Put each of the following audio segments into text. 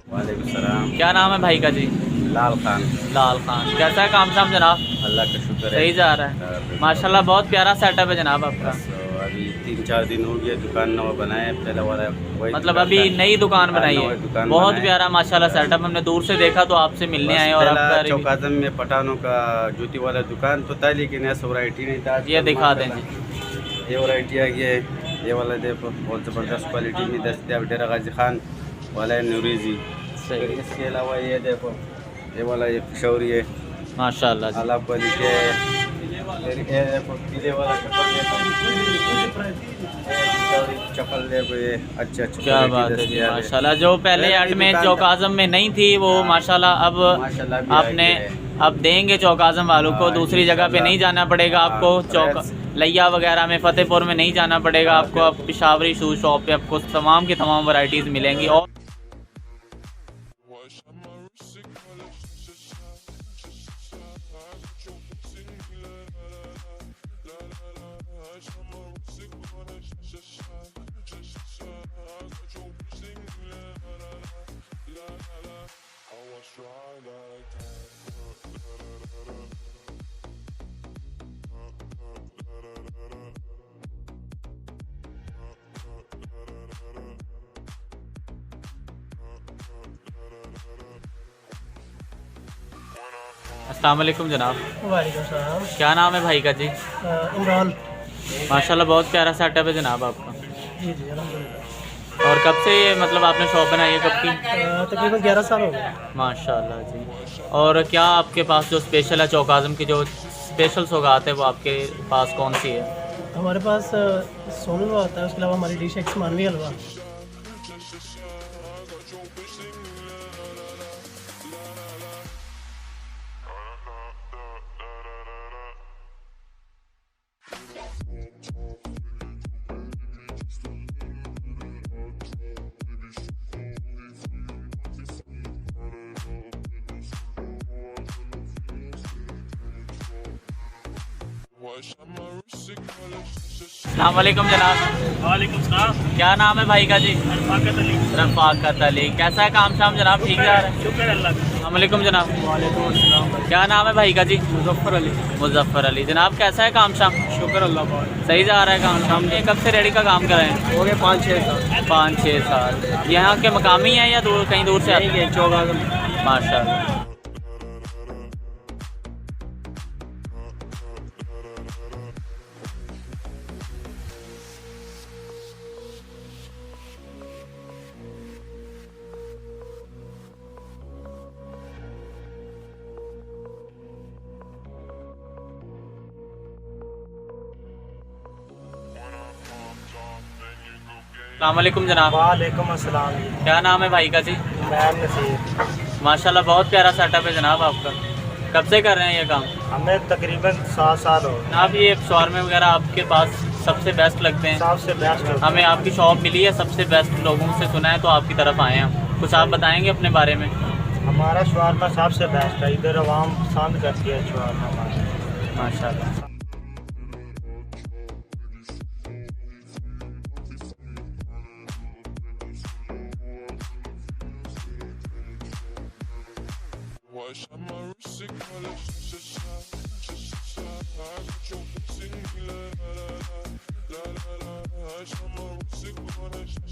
वालेकुम सलाम। क्या नाम है भाई का जी? लाल खान। लाल खान। कैसा है काम शाम जनाब? अल्लाह का शुक्र है, सही जा रहा है माशाल्लाह। बहुत प्यारा सेटअप है जनाब आपका। तो अभी 3-4 दिन हो गया दुकान नवा बनाए, पहले वाला वही मतलब अभी नई दुकान बनाई है, बहुत प्यारा माशाल्लाह सेटअप। हमने दूर से देखा तो आपसे मिलने आए और आपका चौक आजम में पठानों का जूती वाला दुकान तो था, लेकिन ऐसा वैरायटी नहीं था। ये दिखा दें जी, ये वैरायटी आ गया है, ये वाला देखो बहुत ज़बरदस्त क्वालिटी में दस्तियाब, डेरा गाजी खान वाला है नूरीजी। फिर इसके अलावा ये देखो ये वाला ये शौरी है माशाल्लाह जी। आला क्वालिटी है। फिर ये देखो पीले वाला चप्पल देखो, ये अच्छा क्या बात है जी माशाल्लाह। जो पहले एड में चौक आजम में नहीं थी वो माशाल्लाह अब आपने अब देंगे चौक आजम वालों को। दूसरी जगह पे नहीं जाना पड़ेगा आपको, चौक लिया वगैरह में फतेहपुर में नहीं जाना पड़ेगा आपको। अब पिशावरी शूज़ शॉप पे आपको तमाम की तमाम वैरायटीज़ मिलेंगी। और अस्सलाम वालेकुम जनाब। वालेकुम सलाम। क्या नाम है भाई का जी? इमरान। माशाल्लाह बहुत प्यारा सेटअप है जनाब आपका। जी जी अल्हम्दुलिल्लाह। और कब से ये मतलब आपने शॉप बनाई है, कब की? तकरीबन 11 साल हो गए। माशाल्लाह जी। और क्या आपके पास जो स्पेशल है चौक आज़म की जो स्पेशल सौगात है वो आपके पास कौन सी है? हमारे पास सोनू हलवा होता है, उसके अलावा हमारी डिश है मानवी हलवा। अस्सलाम वालेकुम जनाब। वालेकुम सलाम। क्या नाम है भाई का जी? रफ़ाकत अली। रफ़ाकत अली। कैसा है काम शाम जनाब? ठीक जा रहा है? शुक्र अल्लाह का। अस्सलाम वालेकुम जनाब। वालेकुम अस्सलाम। क्या नाम है भाई का जी? मुज़फ़्फ़र अली। मुज़फ़्फ़र अली। जनाब कैसा है काम शाम? शुक्र अल्लाह का। सही जा रहा है काम शाम? ये कब से रेडी का काम कर रहे हैं? हो गए 5-6 साल। 5-6 साल। यहाँ के मकामी हैं या दूर कहीं दूर से आए हैं? चौक आज़म। माशाल्लाह। अस्सलाम वालेकुम जनाब। वालेकुम अस्सलाम। क्या नाम है भाई का जी? मैं नसीर। माशाल्लाह बहुत प्यारा सेटअप है जनाब आपका। कब से कर रहे हैं ये काम? हमें तकरीबन 7 साल हो गए। जनाब ये शॉर्मे वगैरह आपके पास सबसे बेस्ट लगते हैं? सबसे बेस्ट। हमें आपकी शॉप मिली है, सबसे बेस्ट लोगों से सुना है तो आपकी तरफ आए हैं हम। कुछ आप बताएंगे अपने बारे में? हमारा शवारमा सबसे बेस्ट है, इधर आवाम पसंद करती है शवारमा। माशाल्लाह।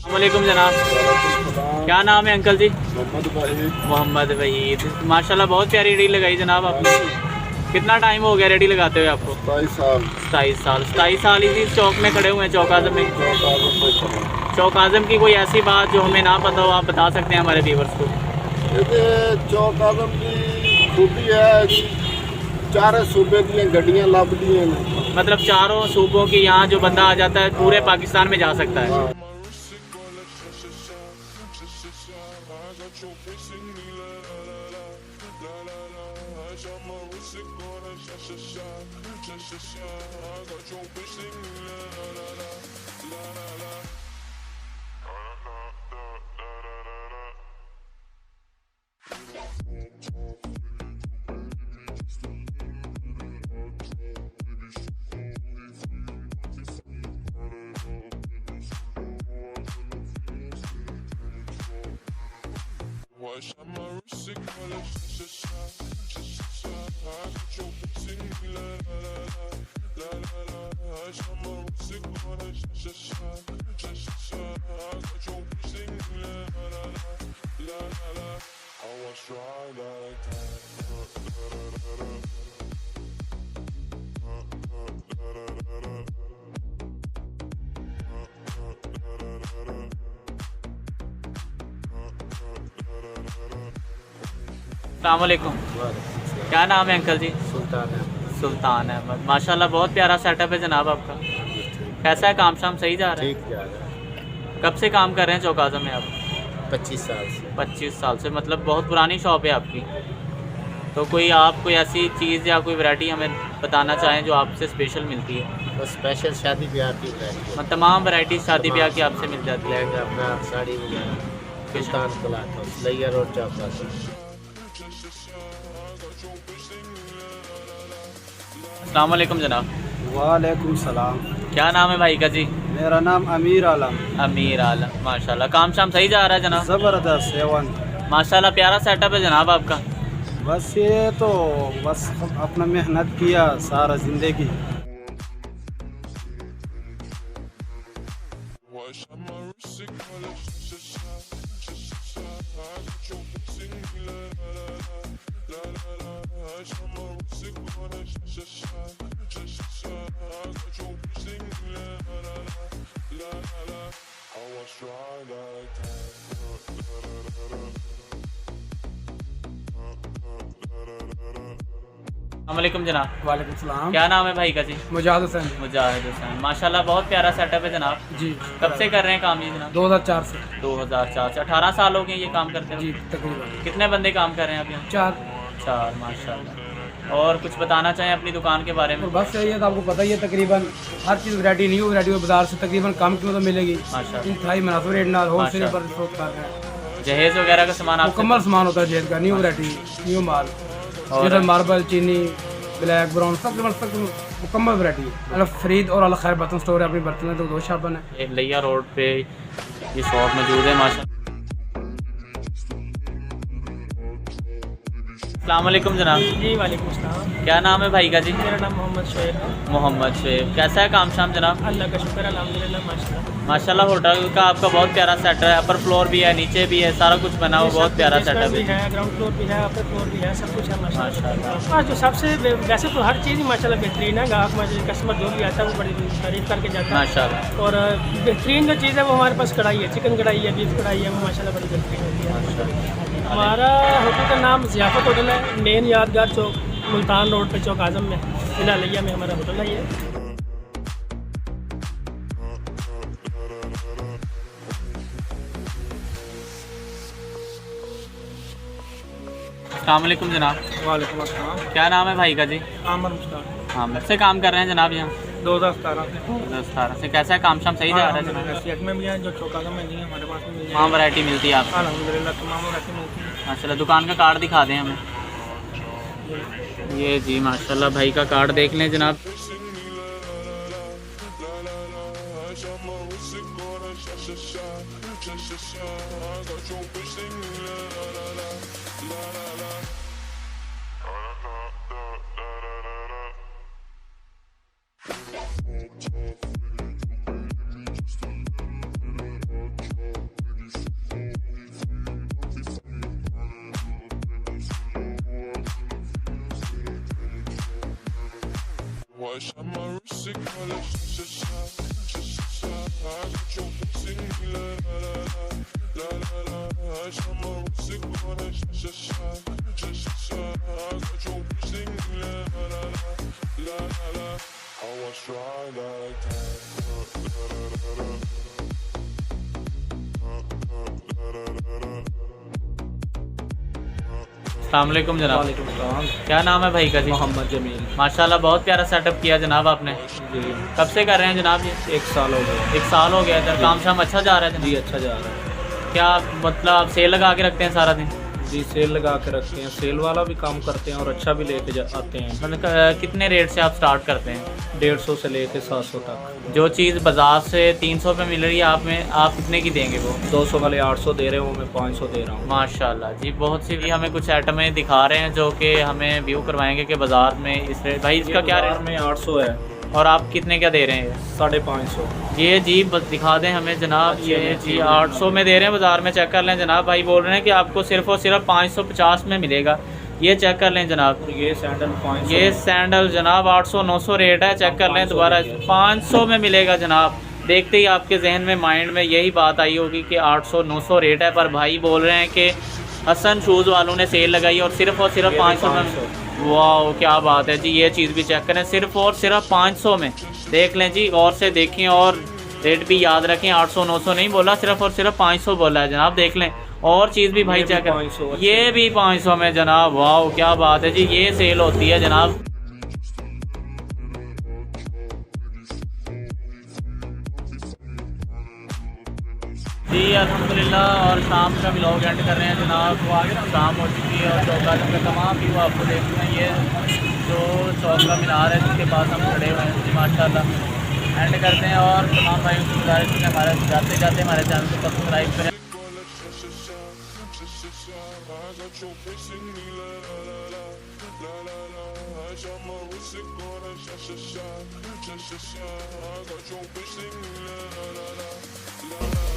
वालेकुम जनाब, क्या नाम है अंकल जी? मोहम्मद भाई मोहम्मद वहीद। माशाल्लाह बहुत प्यारी रेडी लगाई जनाब आपने। कितना टाइम हो गया रेडी लगाते हुए आपको? 27 साल 27 साल इसी चौक में खड़े हुए हैं, चौक आजम में। चौक आजम की कोई ऐसी बात जो हमें ना पता हो, आप बता सकते हैं हमारे व्यूवर्स को? चौक आजम की खूबी है कि चारे सूबे दी गड्डियां लभदी हैं, मतलब चारों सूबों की यहाँ जो बंदा आ जाता है पूरे पाकिस्तान में जा सकता है। अस्सलाम वालेकुम, क्या नाम है अंकल जी? सुल्तान अहमद। माशाल्लाह बहुत प्यारा सेटअप है जनाब आपका। कैसा है काम शाम सही जा रहा है? ठीक जा रहा है। कब से काम कर रहे हैं चौक आजम में आप? 25 साल से। 25 साल से, मतलब बहुत पुरानी शॉप है आपकी। तो कोई आप कोई ऐसी चीज़ या कोई वैरायटी हमें बताना चाहें जो आपसे स्पेशल मिलती है? बस स्पेशल शादी ब्याह की वैरायटी, मतलब तमाम वैरायटी शादी ब्याह की आपसे मिल जाती है। लहंगा फ्राक साड़ी वगैरह, सुल्तान क्लॉथ हाउस, लैया रोड, चौक आजम। अस्सलाम वालेकुम जनाब। वालेकुम सलाम। क्या नाम है भाई का जी? मेरा नाम अमीर आलम। अमीर आलम। माशाल्लाह काम शाम सही जा रहा है जनाब? ज़बरदस्त सेवन। माशाल्लाह प्यारा सेटअप है जनाब आपका। बस ये तो बस अपना मेहनत किया सारा ज़िंदगी। वालेकुम जनाब। वालेकुम सलाम। क्या नाम है भाई का जी? मुजाहिद हुसैन। मुजाहिद हुसैन। माशाल्लाह बहुत प्यारा सेटअप है जनाब। जी। कब से कर रहे हैं काम ये जनाब? 2004 से। 2004 से। 18 साल हो गए ये काम करते हैं? जी तकरीबन। कितने बंदे काम कर रहे हैं आप यहाँ? 4 माशाल्लाह। और कुछ बताना चाहें अपनी दुकान के बारे में? और बस यही है, तो आपको पता ही है तकरीबन हर चीज़ वैरायटी न्यू वैरायटी बाजार से तकरीबन कम कीमत में मिलेगी। माशाल्लाह। इंतहाई मुनासिब रेट ना होलसेल पर फरोख्त कर रहे हैं। जहेज वगैरह का सामान आप मुकम्मल सामान होता है जेल का, न्यू वैरायटी, न्यू माल, और जैसे मार्बल, चीनी, ब्लैक, ब्राउन, सब मुकम्मल वैरायटी है। अल फरीद और अल खैर बर्तन स्टोर है, अपनी बर्तन है तो 2 शॉप है। एक लैया रोड पे ये शॉप मौजूद है माशाल्लाह। अस्सलाम वालेकुम जनाब। जी वालेकुम अस्सलाम। क्या नाम है भाई का जी? मेरा नाम मोहम्मद शोएब है। मोहम्मद शोएब। कैसा है काम शाम जनाब? अल्लाह का शुक्र अल्हम्दुलिल्लाह माशाल्लाह। माशाल्लाह होटल का आपका बहुत प्यारा सेटअप है। अपर फ्लोर भी है, नीचे भी है, सारा कुछ बना हुआ बहुत प्यारा सेटअप भी है। है, ग्राउंड फ्लोर भी है, अपर फ्लोर भी है, सब कुछ है माशाल्लाह। माशाल्लाह। और जो सबसे वैसे तो हर चीज़ ही माशाल्लाह बेहतरीन है। ग्राहक में कस्टमर जो भी आता है वो बड़ी तारीफ करके जाता है। माशाल्लाह। और बेहतरीन जो चीज़ है वो हमारे पास कढ़ाई है, चिकन कढ़ाई है, बीफ कढ़ाई है, वो माशाल्लाह बड़ी बेहतरीन होती है। हमारा होटल का नाम ज़ियाफत होटल है, मेन यादगार चौक, मुल्तान रोड पे, चौक आजम में, जिला लिया में हमारा होटल है ये। अस्सलाम वालेकुम जनाब। वालेकुम अस्सलाम। क्या नाम है भाई का जी? आमर मुश्ताक। हाँ से काम कर रहे हैं जनाब यहाँ? 2017 से। 2017 से। कैसा है काम शाम सही जा रहा है जनाब? सेट में भी है, जो चौक आजम में नहीं है हमारे पास में मिल वहाँ वैरायटी मिलती है आपको? अल्हम्दुलिल्लाह तमाम वैरायटी मिलती है। माशाल्लाह। दुकान का कार्ड दिखा दें हमें। ये जी माशाल्लाह भाई का कार्ड देख लें जनाब। अस्सलाम वालेकुम जनाब, क्या नाम है भाई का जी? मोहम्मद जमील। माशाल्लाह बहुत प्यारा सेटअप किया जनाब आपने। जी कब से कर रहे हैं जनाब ये? 1 साल हो गया। 1 साल हो गया। इधर काम शाम अच्छा जा रहा है जी जनाब? अच्छा जा रहा है। क्या मतलब आप सेल लगा के रखते हैं सारा दिन? जी सेल लगा के रखते हैं, सेल वाला भी काम करते हैं और अच्छा भी लेके आते हैं। मतलब कितने रेट से आप स्टार्ट करते हैं? 150 से लेके 700 तक। जो चीज़ बाजार से 300 पे मिल रही है आप कितने की देंगे वो? 200 वाले 800 दे रहे हो, मैं 500 दे रहा हूँ। माशाल्लाह जी, बहुत सी भी हमें कुछ आइटमें दिखा रहे हैं जो कि हमें व्यू करवाएंगे कि बाज़ार में इस रेट। भाई इसका क्या बाजार रेट में 800 है, और आप कितने क्या दे रहे हैं? 550। ये जी बस दिखा दें हमें जनाब। ये जी 800 में दे रहे हैं बाज़ार में, चेक कर लें जनाब। भाई बोल रहे हैं कि आपको सिर्फ़ और सिर्फ 550 में मिलेगा। ये चेक कर लें जनाब। ये सैंडल 500। ये सैंडल जनाब 800-900 रेट है, चेक कर लें दोबारा। 500 में मिलेगा जनाब। देखते ही आपके जहन में माइंड में यही बात आई होगी कि 800-900 रेट है, पर भाई बोल रहे हैं कि हसन शूज़ वालों ने सेल लगाई और सिर्फ 500 में। वाह क्या बात है जी। ये चीज़ भी चेक करें, सिर्फ और सिर्फ 500 में। देख लें जी, गौर से देखें और रेट भी याद रखें। 800-900 नहीं बोला, सिर्फ और सिर्फ 500 बोला है जनाब। देख लें और चीज़ भी भाई चेक करें, ये भी 500 में जनाब। वाह क्या बात है जी, ये सेल होती है जनाब। जी अल्हम्दुलिल्लाह, और शाम का व्लॉग एंड कर रहे हैं जनाब। शाम हो चुकी है और चौका का तमाम व्यू आपको देखते हैं। ये जो चौका मीनार है जिसके पास हम खड़े हुए हैं जी, माशाल्लाह एंड करते हैं। और तमाम भाइयों की गुजारिश है हमारे जाते जाते हमारे चैनल को सब्सक्राइब करें। La